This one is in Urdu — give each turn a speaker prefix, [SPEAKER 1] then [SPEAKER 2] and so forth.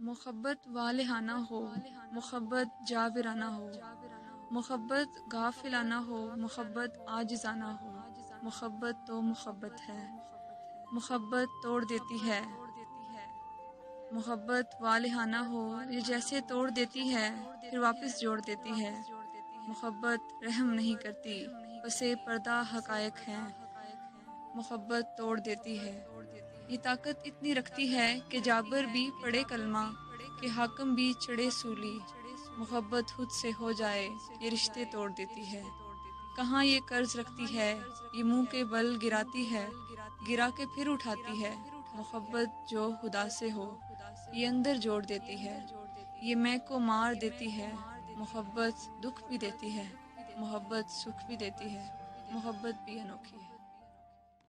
[SPEAKER 1] محبت والہانہ ہو، محبت جابرانہ ہو، محبت غافلانہ ہو، محبت عاجزانہ ہو، محبت تو محبت ہے، محبت توڑ دیتی ہے۔ محبت والہانہ ہو، یہ جیسے توڑ دیتی ہے پھر واپس جوڑ دیتی ہے۔ محبت رحم نہیں کرتی، پسِ پردہ حقائق ہیں، محبت توڑ دیتی ہے۔ یہ طاقت اتنی رکھتی ہے کہ جابر بھی پڑھے کلمہ، کہ حاکم بھی چڑھے سولی، محبت خود سے ہو جائے یہ رشتے توڑ دیتی ہے۔ کہاں یہ قرض رکھتی ہے، یہ منہ کے بل گراتی ہے، گرا کے پھر اٹھاتی ہے۔ محبت جو خدا سے ہو یہ اندر جوڑ دیتی ہے، یہ میں کو مار دیتی ہے۔ محبت دکھ بھی دیتی ہے، محبت سکھ بھی دیتی ہے، محبت بھی انوکھی ہے۔